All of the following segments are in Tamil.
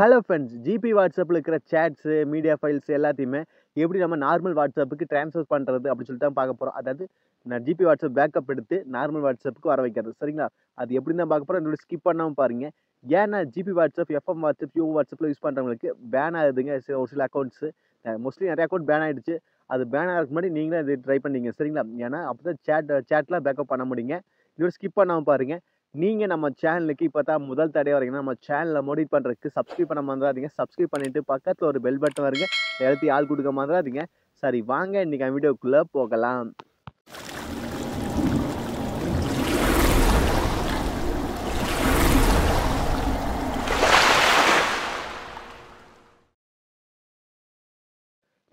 ஹலோ ஃப்ரெண்ட்ஸ், ஜிபி வாட்ஸ்அப்பில் இருக்கிற சேட்ஸு, மீடியா ஃபைல்ஸ் எல்லாத்தையுமே எப்படி நம்ம நார்மல் வாட்ஸ்அப்புக்கு ட்ரான்ஸ்ஃபர் பண்ணுறது அப்படின்னு சொல்லிட்டு தான் பார்க்க போகிறோம். அதாவது நான் ஜிபி வாட்ஸ்அப் பேக்கப் எடுத்து நார்மல் வாட்ஸ்அப்புக்கு வர வைக்கிறது. சரிங்களா? அது எப்படின்னு தான் பார்க்க போகிறோம். என்னோட ஸ்கிப் பண்ணாமல் பாருங்க. ஏன்னா GB WhatsApp, FM WhatsApp, you வாட்ஸ்அப்பில் யூஸ் பண்ணுறவங்களுக்கு பேன் ஆகுதுங்க. ஒரு சில அக்கௌண்ட்ஸு மோஸ்ட்லி நிறைய அக்கௌண்ட் பேன் ஆகிடுச்சு. அது பேன் ஆகிறதுக்கு முன்னாடி நீங்களே அது ட்ரை பண்ணீங்க. சரிங்களா? ஏன்னா அப்போ தான் சேட்லாம் பேக்கப் பண்ண முடியுங்க. இதோட ஸ்கிப் பண்ணாமல் பாருங்க. நீங்க நம்ம சேனலுக்கு இப்போ தான் முதல் தடவை வரீங்கன்னா, நம்ம சேனலை மோடிஃபை பண்ணுறதுக்கு சப்ஸ்கிரைப் பண்ண மறந்துடாதீங்க. சப்ஸ்கிரைப் பண்ணிட்டு பக்கத்தில் ஒரு பெல் பட்டன் வருங்க. எல்லாத்தையும் ஆள் கொடுக்க மறந்துடாதீங்க. சரி, வாங்க இன்னைக்கு வீடியோக்குள்ளே போகலாம்.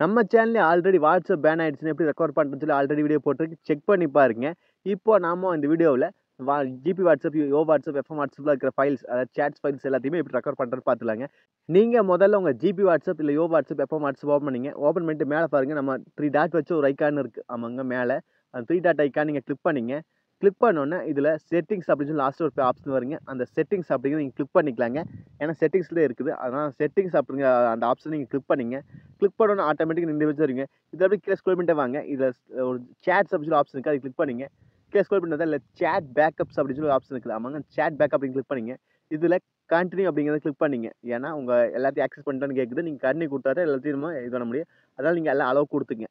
நம்ம சேனல்ல ஆல்ரெடி வாட்ஸ்அப் பேன் ஆயிடுச்சுன்னு எப்படி ரெக்கவர் பண்ணுறதுன்னு சொல்லி ஆல்ரெடி வீடியோ போட்டிருக்கு. செக் பண்ணி பாருங்க. இப்போ நாம இந்த வீடியோவில் ஜிபி வாட்ஸ்அப், யோ வாட்ஸ்அப், எஃப்எம் வாட்ஸ்அப்பில் இருக்கிற ஃபைல்ஸ், அதாவது சேட்ஸ் ஃபைல்ஸ் எல்லாத்தையுமே எப்படி ரெக்கவர் பண்ணுறது பார்த்துலாங்க. நீங்கள் முதல்ல உங்கள் ஜிபி வாட்ஸ்அப் இல்லை யோ வாட்ஸ்அப், எஃப்எம் வாட்ஸ்அப் ஓப்பன் பண்ணிங்க. ஓப்பன் பண்ணிட்டு மேலே பாருங்கள், நம்ம 3 டாட் வச்சு ஒரு ஐக்கான் இருக்குது. ஆமாங்க, மேலே அந்த 3 டாட் ஐக்கான் நீங்கள் கிளிக் பண்ணிங்க. கிளிக் பண்ணோன்னே இதில் செட்டிங்ஸ் அப்படின்னு சொல்லி லாஸ்ட் ஒரு ஆப்ஷன் வருங்க. அந்த செட்டிங்ஸ் அப்படிங்கிறது நீங்கள் கிளிக் பண்ணிக்கலாங்க. ஏன்னா செட்டிங்ஸ்லேயே இருக்குது. அதனால் செட்டிங்ஸ் அப்படிங்கிற அந்த ஆப்ஷன் நீங்கள் கிளிக் பண்ணிங்க. கிளிக் பண்ணோன்னே ஆட்டோமேட்டிக் இந்த வச்சு வருங்க. இதில் அப்படியே கீழே ஸ்க்ரோல் பண்ணிட்டே வாங்க. இதில் ஒரு சேட்ஸ் அப்படின்னு சொல்லி ஆப்ஷன் இருக்குது. அதை கிளிக் பண்ணிங்க. கீழே ஸ்க்ரோல் பண்ணி இல்லை சேட் பேக்கப்ஸ் அப்படின்னு சொல்லி ஆப்ஷன் இருக்குது. ஆமாங்க, சேட் பேக்கப் அப்படின்னு கிளிக் பண்ணிங்க. இதில் கண்டினியூ அப்படிங்கிறத கிளிக் பண்ணிங்க. ஏன்னா உங்கள் எல்லாத்தையும் ஆக்சஸ் பண்ணிட்டோன்னு கேட்குது. நீங்கள் கண்டினியூ கொடுத்தாரு எல்லாத்தையும் இது பண்ண முடியும். அதனால் நீங்கள் எல்லாம் அளவு கொடுத்துங்க.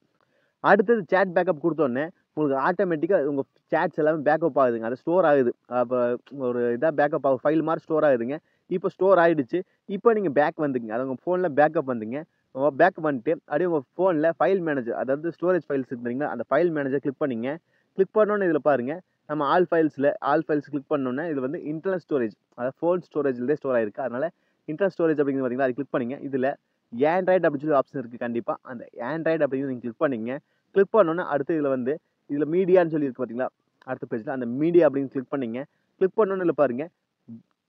அடுத்தது சேட் பேக்கப் கொடுத்தோன்னே உங்களுக்கு ஆட்டோமேட்டிக்காக உங்கள் சேட்ஸ் எல்லாமே பேக்கப் ஆகுதுங்க. அது ஸ்டோர் ஆகுது. அப்போ ஒரு இதாக பேக்கப் ஆகும், ஃபைல் மாதிரி ஸ்டோர் ஆகுதுங்க. இப்போ ஸ்டோர் ஆகிடுச்சு. இப்போ நீங்கள் பேக் வந்துங்க. அது உங்கள் ஃபோனில் பேக்கப் வந்துங்க. பேக்கப் பண்ணிட்டு அப்படியே உங்கள் ஃபோனில் ஃபைல் மேனேஜர், அதாவது ஸ்டோரேஜ் ஃபைல்ஸ் இருக்குங்களா, அந்த ஃபைல் மேனேஜர் கிளிக் பண்ணிங்க. கிளிக் பண்ணோன்னே இதில் பாருங்கள், நம்ம ஆல் ஃபைல்ஸ் கிளிக் பண்ணோன்னே இது வந்து இன்டர்னல் ஸ்டோரேஜ், அதாவது ஃபோன் ஸ்டோரேஜ்லேயே ஸ்டோர் ஆகிருக்கு. அதனால் இன்டர்னல் ஸ்டோரேஜ் அப்படிங்கிறது பார்த்தீங்கன்னா அதை கிளிக் பண்ணிங்க. இதில் ஆண்ட்ராய்டு அப்படின்னு சொல்லி ஆப்ஷன் இருக்குது. கண்டிப்பாக அந்த ஆண்ட்ராய்டு அப்படிங்கிறது நீங்கள் கிளிக் பண்ணிங்க. கிளிக் பண்ணோன்னே அடுத்து இதில் மீடியான்னு சொல்லி இருக்குது பார்த்தீங்களா, அடுத்த பேஜில் அந்த மீடியா அப்படின்னு கிளிக் பண்ணிங்க. கிளிக் பண்ணோன்னு இல்லை பாருங்கள்,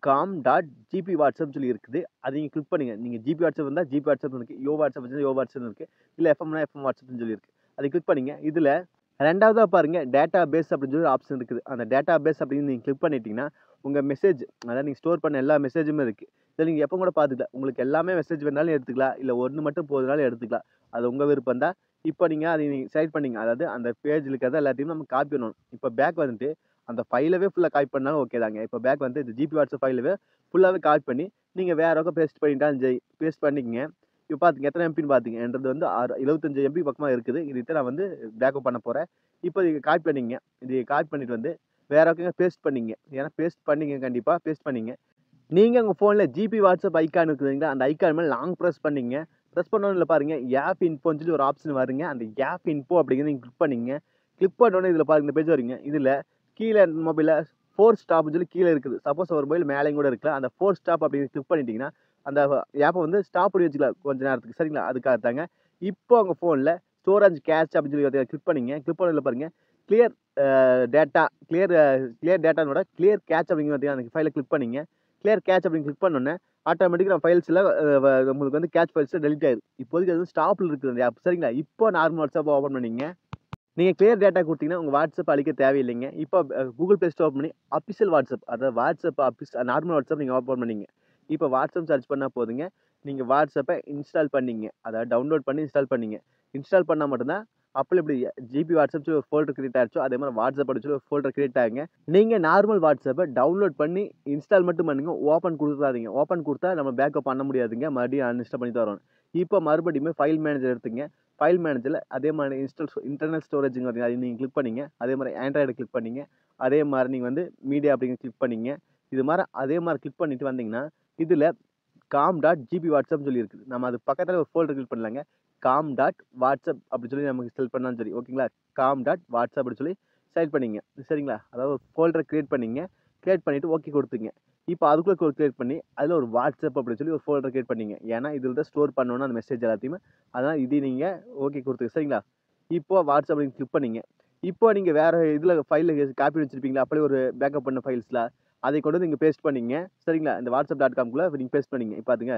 com.gp வாட்ஸ்அப் சொல்லி இருக்குது. அதை நீங்கள் கிளிக் பண்ணுங்க. நீங்கள் ஜிபி வாட்ஸ்அப் இருந்தால் ஜிபி வாட்ஸ்அப் இருக்குது, யோ வாட்ஸ்அப் யோ வாட்ஸ்அப் இருக்குது, இல்லை எஃப்எம்னா எஃப்எம் வாட்ஸ்அப்னு சொல்லியிருக்கு. அதை கிளிக் பண்ணிங்க. இதில் ரெண்டாவதாக பாருங்கள், டேட்டா பேஸ் அப்படின்னு சொல்லி ஆப்ஷன் இருக்குது. அந்த டேட்டா பேஸ் அப்படின்னு நீங்கள் கிளிக் பண்ணிட்டீங்கன்னா உங்கள் மெசேஜ், அதாவது நீங்கள் ஸ்டோர் பண்ண எல்லா மெசேஜுமே இருக்குது. இதில் நீங்கள் எப்போ கூட பார்த்துக்கலாம். உங்களுக்கு எல்லாமே மெசேஜ் வேணாலும் எடுத்துக்கலாம், இல்லை ஒன்று மட்டும் போதுனாலும் எடுத்துக்கலாம். அது உங்கள் விருப்பம் தான். இப்போ நீங்கள் அதை நீங்கள் செலக்ட் பண்ணிங்க. அதாவது அந்த பேஜில் இருக்கிறத எல்லாத்தையும் நம்ம காப்பி பண்ணணும். இப்போ பேக் வந்துட்டு அந்த ஃபைலவே ஃபுல்லாக காப்பி பண்ணாலும் ஓகே தாங்க. இப்போ பேக் வந்து இந்த ஜிபி வாட்ஸ்அப் ஃபைலவே ஃபுல்லாகவே காப்பி பண்ணி நீங்கள் வேற பக்கம் பேஸ்ட் பண்ணிட்டாலும் சரி, பேஸ்ட் பண்ணிக்கங்க. இப்போ பார்த்துங்க எத்தனை எம்பின்னு பார்த்துங்க. என்றது வந்து 75 எம்பி பக்கமாக இருக்குது. இதுக்கு நான் வந்து பேக்கப் பண்ண போகிறேன். இப்போ இதை காப்பி பண்ணிங்க. இதை காப்பி பண்ணிட்டு வந்து வேற பக்கம் பேஸ்ட் பண்ணிங்க. ஏன்னா பேஸ்ட் பண்ணிங்க, கண்டிப்பாக பேஸ்ட் பண்ணிங்க. நீங்கள் உங்கள் ஃபோனில் ஜிபி வாட்ஸ்அப் ஐக்கான் இருக்குதுங்களா, அந்த ஐக்கான் மேலே லாங் ப்ரெஸ் பண்ணிங்க. ப்ரெஸ் பண்ணோன்னு பாருங்கள், ஆப் இன்ஃபோன்னு சொல்லி ஒரு ஆப்ஷன் வருங்க. அந்த ஆப் இன்ஃபோ அப்படிங்கிறது நீங்கள் கிளிக் பண்ணிங்க. கிளிக் பண்ணோன்னே இதில் பாருங்க, இந்த பேஜ் வருங்க. இதில் கீழே மொபைலில் 4 ஸ்டாப்னு சொல்லி கீழே இருக்குது. சப்போஸ் ஒரு மொபைல் மேலேயும் கூட இருக்கலாம். அந்த 4 ஸ்டாப் அப்படின்னு கிளிக் பண்ணிட்டீங்கன்னா அந்த ஆப்பை வந்து ஸ்டாப் பண்ணி வச்சுக்கலாம் கொஞ்ச நேரத்துக்கு. சரிங்களா? அதுக்காக தாங்க. இப்போ உங்கள் ஃபோனில் ஸ்டோரேஜ் கேஷ் அப்படின்னு சொல்லி கிளிக் பண்ணிங்க. கிளிக் பண்ணதில் பாருங்கள், கிளியர் டேட்டா, கிளியர் டேட்டானோட கிளியர் கேட்ச் அப்படிங்கிற பார்த்தீங்கன்னா அந்த ஃபைலை கிளிக் பண்ணிங்க. கிளியர் கேட்ச் அப்படின்னு கிளிக் பண்ணோன்னே ஆட்டோமேட்டிக்காக ஃபைல்ஸில் உங்களுக்கு வந்து கேட்ச் ஃபைல்ஸில் டெலிட் ஆயிடும். இப்போதைக்கு அது ஸ்டாப்பில் இருக்குது அந்த ஆப். சரிங்களா? இப்போ நார்மல் வாட்ஸ்அப் ஓப்பன் பண்ணிங்க. நீங்கள் கிளியர் டேட்டா கொடுத்தீங்கன்னா உங்கள் வாட்ஸ்அப் அழிக்க தேவையில்லைங்க. இப்போ கூகுள் ப்ளே ஸ்டோர் ஓப்பன் பண்ணி அஃபிஷியல் வாட்ஸ்அப், அதாவது வாட்ஸ்அப் நார்மல் வாட்ஸ்அப் நீங்கள் ஓப்பன் பண்ணிங்க. இப்போ வாட்ஸ்அப் சர்ச் பண்ணால் போதுங்க. நீங்கள் வாட்ஸ்அப்பை இன்ஸ்டால் பண்ணிங்க, அதாவது டவுன்லோட் பண்ணி இன்ஸ்டால் பண்ணிங்க. இன்ஸ்டால் பண்ணால் மட்டும்தான் அப்போ எப்படி ஜிபி வாட்ஸ்அப் சொல்லி ஒரு ஃபோல்டர் கிரியேட் ஆகிடுச்சோ அதே மாதிரி வாட்ஸ்அப் அப்படின்னு சொல்லி ஒரு ஃபோல்டர் கிரியேட் ஆகுங்க. நீங்கள் நார்மல் வாட்ஸ்அப்பை டவுன்லோட் பண்ணி இன்ஸ்டால் மட்டும் பண்ணுங்க. ஓப்பன் கொடுத்துடாதீங்க. ஓப்பன் கொடுத்தா நம்ம பேக்கப் பண்ண முடியாதுங்க. மறுபடியும் அன்இன்ஸ்டால் பண்ணி தரோம். இப்போ மறுபடியுமே ஃபைல் மேனேஜர் எடுத்துங்க. ஃபைல் மேனேஜரில் அதே மாதிரி இன்டர்னல் ஸ்டோரேஜுங்க பார்த்தீங்கன்னா அதை நீங்கள் கிளிக் பண்ணிங்க. அதே மாதிரி ஆண்ட்ராய்டு கிளிக் பண்ணிங்க. அதே மாதிரி நீங்கள் வந்து மீடியா அப்படிங்கிற கிளிக் பண்ணிங்க. இது மாதிரி அதே மாதிரி கிளிக் பண்ணிட்டு வந்தீங்கன்னா இதில் com.gp வாட்ஸ்அப் சொல்லி இருக்குது. நம்ம அது பக்கத்தில் ஒரு ஃபோல்டர் கிளிக் பண்ணலாங்க. com.whatsapp அப்படி சொல்லி நமக்கு செலக்ட் பண்ணாலும் சரி, ஓகேங்களா? com.whatsapp அப்படி சொல்லி செலக்ட் பண்ணிங்க. சரிங்களா? அதாவது ஒரு ஃபோல்டரை கிரியேட் பண்ணிங்க. கிரியேட் பண்ணிவிட்டு ஓகே கொடுத்துங்க. இப்போ அதுக்குள்ளே கிரியேட் பண்ணி அதில் ஒரு வாட்ஸ்அப் அப்படின்னு சொல்லி ஒரு ஃபோல்டர் கிரியேட் பண்ணிங்க. ஏன்னா இதில் தான் ஸ்டோர் பண்ணணும் அந்த மெசேஜ் எல்லாத்தையுமே. அதனால் இது நீங்கள் ஓகே கொடுத்துங்க. சரிங்களா? இப்போ வாட்ஸ்அப் நீங்கள் கிளிக் பண்ணிங்க. இப்போ நீங்கள் வேறு இதில் ஃபைலில் காப்பி வச்சுருப்பீங்களா, அப்படியே ஒரு பேக்கப் பண்ண ஃபைல்ஸில் அதை கொண்டு வந்து நீங்கள் பேஸ்ட் பண்ணிங்க. சரிங்களா? இந்த வாட்ஸ்அப்.com-குள்ளே நீங்கள் பேஸ்ட் பண்ணிங்க. இப்போ பார்த்துங்க,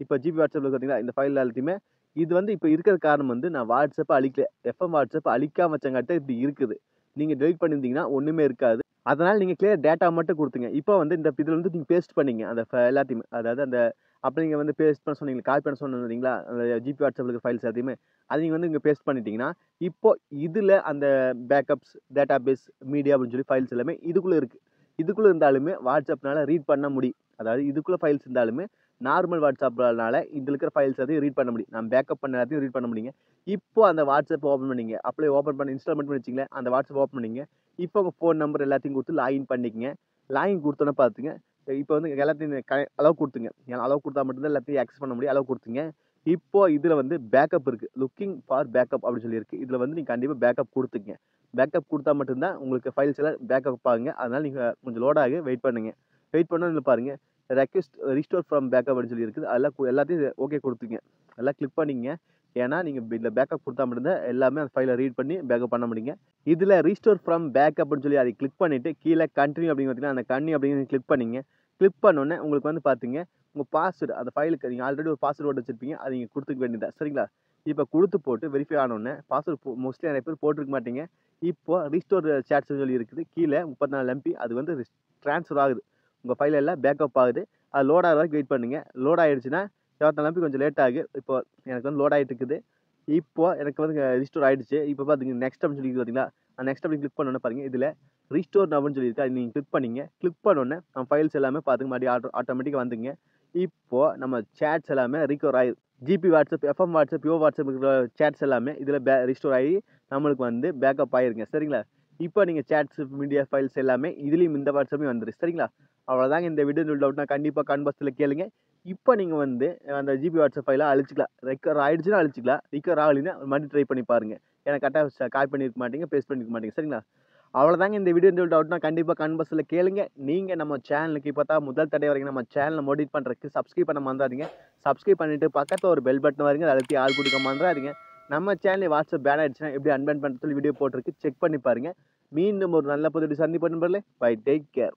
இப்போ ஜிபி வாட்ஸ்அப்பில் பார்த்தீங்கன்னா இந்த ஃபைல் எல்லாத்தையுமே இது வந்து இப்போ இருக்கிற காரணம் வந்து நான் வாட்ஸ்அப்பை அழிக்கல, எஃப்எம் வாட்ஸ்அப் அழிக்காம வச்சங்காட்ட இப்படி இருக்குது. நீங்கள் டெலிட் பண்ணியிருந்தீங்கன்னா ஒன்றுமே இருக்காது. அதனால நீங்க கிளியர் டேட்டா மட்டும் குடுத்துங்க. இப்போ வந்து இந்த இதுல வந்து நீங்க பேஸ்ட் பண்ணீங்க. அந்த எல்லாத்தையுமே. அதாவது அந்த அப்ப நீங்க வந்து பேஸ்ட் பண்ண சொன்னீங்களா, காப்பி பண்ண சொன்னேன் இல்லீங்களா? அந்த ஜிபி வாட்ஸ்அப்ல இருக்க ஃபைல்ஸ் எல்லாத்தையுமே. அத நீங்க வந்து இங்க பேஸ்ட் பண்ணிட்டீங்கன்னா, இப்போ இதுல அந்த பேக்கப்ஸ், டேட்டாபேஸ், மீடியா அப்படின்னு சொல்லி ஃபைல்ஸ் எல்லாமே இதுக்குள்ள இருக்கு. இதுக்குள்ள இருந்தாலுமே வாட்ஸ்அப்னால ரீட் பண்ண முடியும். அதாவது இதுக்குள்ள ஃபைல்ஸ் இருந்தாலுமே நார்மல் வாட்ஸ்அப்னால இதுல இருக்கிற ஃபைல்ஸ் எல்லாத்தையும் ரீட் பண்ண முடியும். நான் பேக்கப் பண்ண எல்லாத்தையும் ரீட் பண்ண முடியுங்க. இப்போ அந்த வாட்ஸ்அப் ஓப்பன் பண்ணீங்க. அப்ளை ஓப்பன் பண்ணி இன்ஸ்டால் மட்டும் பண்ணி வச்சுக்கங்களேன். அந்த வாட்ஸ்அப் ஓப்பன் பண்ணீங்க. இப்போ உங்க ஃபோன் நம்பர் எல்லாத்தையும் குடுத்து லாகின் பண்ணிக்கங்க. லாகின் குடுத்தோனே பாத்துங்க, இப்போ வந்து எல்லாத்தையும் அலோவ் குடுத்துங்க. அலோவ் குடுத்தா மட்டும் தான் எல்லாத்தையும் ஆக்சஸ் பண்ண முடியும். அலோவ் குடுத்துங்க. இப்போ இதுல வந்து பேக்கப் இருக்கு. லுக்கிங் ஃபார் பேக்கப் அப்படின்னு சொல்லி இருக்கு. இதுல வந்து நீங்க கண்டிப்பா பேக்கப் குடுத்துக்கங்க. பேக்கப் குடுத்தா மட்டும் தான் உங்களுக்கு ஃபைல்ஸ் எல்லாம் பேக்கப் ஆகுங்க. அதனால நீங்க கொஞ்சம் லோட் ஆக வெயிட் பண்ணுங்க. வெயிட் பண்ணதுல பாருங்க, ரெக்வெஸ்ட் ரிஸ்டோர் ஃப்ரம் பேக்கப் அப்படின்னு சொல்லி இருக்குது. அதெல்லாம் எல்லாத்தையும் ஓகே குடுத்துங்க. எல்லாம் கிளிக் பண்ணிக்கங்க. ஏன்னா நீங்க இதுல பேக்கப் குடுத்தா மட்டும் தான் எல்லாமே அந்த ஃபைல ரீட் பண்ணி பேக்கப் பண்ண முடியுங்க. இதுல ரீஸ்டோர் ஃப்ரம் பேக்கப்னு சொல்லி அதை கிளிக் பண்ணிட்டு கீழ கன்டின்யூ அப்படின்னு பார்த்தீங்கன்னா, அந்த கன்டின்யூ அப்படின்னு கிளிக் பண்ணீங்க. கிளிக் பண்ணோனே உங்களுக்கு வந்து பார்த்தீங்க, உங்க பாஸ்வேர்ட் அந்த ஃபைலுக்கு நீங்க ஆல்ரெடி ஒரு பாஸ்வேர்ட் போட்டு வச்சிருப்பீங்க. அத நீங்க குடுத்துக்க வேண்டியது தான். சரிங்களா? இப்ப குடுத்து போட்டு வெரிஃபை ஆனோனே பாஸ்வேர்ட் மோஸ்ட்லி நிறைய பேர் போட்டுருக்க மாட்டீங்க. இப்போ ரீஸ்டோர் சாட்ஸ்ன்னு சொல்லி இருக்குது. கீழ 34 எம்பி அது வந்து ட்ரான்ஸ்ஃபர் ஆகுது. உங்க ஃபைல் எல்லாம் பேக்கப் ஆகுது. அது லோட் ஆகுற வரைக்கும் வெயிட் பண்ணுங்க. லோட் ஆயிடுச்சுன்னா 24 எம்பி கொஞ்சம் லேட் ஆகும். இப்போ எனக்கு வந்து லோட் ஆயிட்டு இருக்குது. இப்போ எனக்கு வந்து ரிஸ்டோர் ஆயிடுச்சு. இப்போ பாத்தீங்க நெக்ஸ்ட் அப்படின்னு சொல்லி பாத்தீங்களா? அந்த நெக்ஸ்ட் அப்படின்னு கிளிக் பண்ணோனே பாருங்க. இதுல ரிஸ்டோர் நவ்ன்னு சொல்லியிருக்கு. அத நீங்க கிளிக் பண்ணீங்க. கிளிக் பண்ணோனே நம்ம ஃபைல்ஸ் எல்லாமே பாத்துங்க மறுபடியும் ஆட்டோமேட்டிக்கா வந்துங்க. இப்போ நம்ம சேட்ஸ் எல்லாமே ரிகவர் ஆயிருக்கு. ஜிபி வாட்ஸ்அப், எஃப்எம் வாட்ஸ்அப், யோ வாட்ஸ்அப் இருக்கிற சேட்ஸ் எல்லாமே இதுல ரிஸ்டோர் ஆகி நம்மளுக்கு வந்து பேக்கப் ஆயிருங்க. சரிங்களா? இப்போ நீங்க சேட்ஸ், மீடியா ஃபைல்ஸ் எல்லாமே இதுலயும் இந்த வாட்ஸ்அப்லயும் வந்துரும். சரிங்களா? அவ்வளோதாங்க இந்த வீடியோ டவுட்னா கண்டிப்பா கமெண்ட் பாக்ஸ்ல கேளுங்க. இப்போ நீங்க வந்து அந்த ஜிபி வாட்ஸ்அப் ஃபைல அழிச்சுக்கலாம். ரெக்கவர் ஆயிடுச்சுன்னா அழிச்சுக்கலாம். ரிகவர் ஆகலைன்னா மறுபடியும் ட்ரை பண்ணி பாருங்க. ஏன்னா கரெக்ட்டா காப்பி பண்ணியிருக்க மாட்டீங்க, பேஸ்ட் பண்ணியிருக்க மாட்டீங்க. சரிங்களா? அவ்வளோதாங்க இந்த வீடியோ டவுட்னா கண்டிப்பா கமெண்ட் பாக்ஸ்ல கேளுங்க. நீங்க நம்ம சேனலுக்கு இப்போ தான் முதல் தடவை வரீங்க நம்ம சேனல மோட்டிவேட் பண்றதுக்கு சப்ஸ்கிரைப் பண்ண மறந்துறாதீங்க. சப்ஸ்கிரைப் பண்ணிட்டு பக்கத்துல ஒரு பெல் பட்டன் வருங்க. அத அழுத்தி ஆல் குடுக்க மறந்துறாதீங்க. நம்ம சேனல்ல வாட்ஸ்அப் பேன் ஆயிடுச்சுன்னா எப்படி அன்பேன் பண்றது சொல்லி வீடியோ போட்டிருக்கு. செக் பண்ணி பாருங்க. மீண்டும் ஒரு நல்ல புது சந்திப்போம் நண்பர்களே. Bye take care.